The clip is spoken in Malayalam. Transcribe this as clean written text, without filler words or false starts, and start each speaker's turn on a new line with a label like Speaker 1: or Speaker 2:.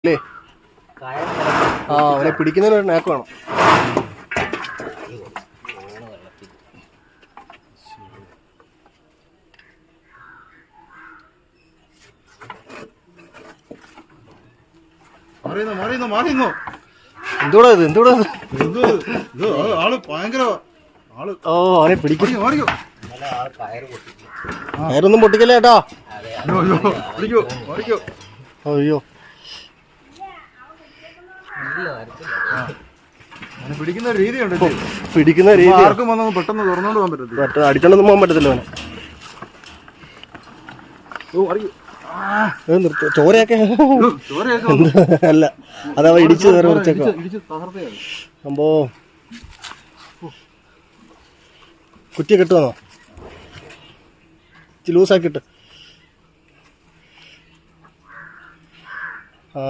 Speaker 1: അല്ലേ? ആ അവനെ പിടിക്കുന്നതിന് നാക്ക് വേണം. എന്തോടാ ഇത്?
Speaker 2: ആള് ഭയങ്കര
Speaker 1: ഓ അവനെ പിടിക്കും. കയറൊന്നും പൊട്ടിക്കല്ലേ കേട്ടോ. അയ്യോ
Speaker 2: പിടിക്കുന്ന രീതിയുണ്ട്.
Speaker 1: പിടിക്കുന്ന രീതി
Speaker 2: ആർക്കും വന്നൊന്നും പെട്ടെന്ന് തുറന്നോണ്ട് പോകാൻ പറ്റത്തില്ല.
Speaker 1: അടിച്ചോണ്ടൊന്നും പോകാൻ പറ്റത്തില്ല അവനെ. ചോരയൊക്കെ അല്ല, അതവ ഇടിച്ച് കയറി കുറച്ചൊക്കെ സംഭവോ. കുറ്റിയൊക്കെ ഇട്ട് വന്നോ? ലൂസാക്കിയിട്ട്. ആ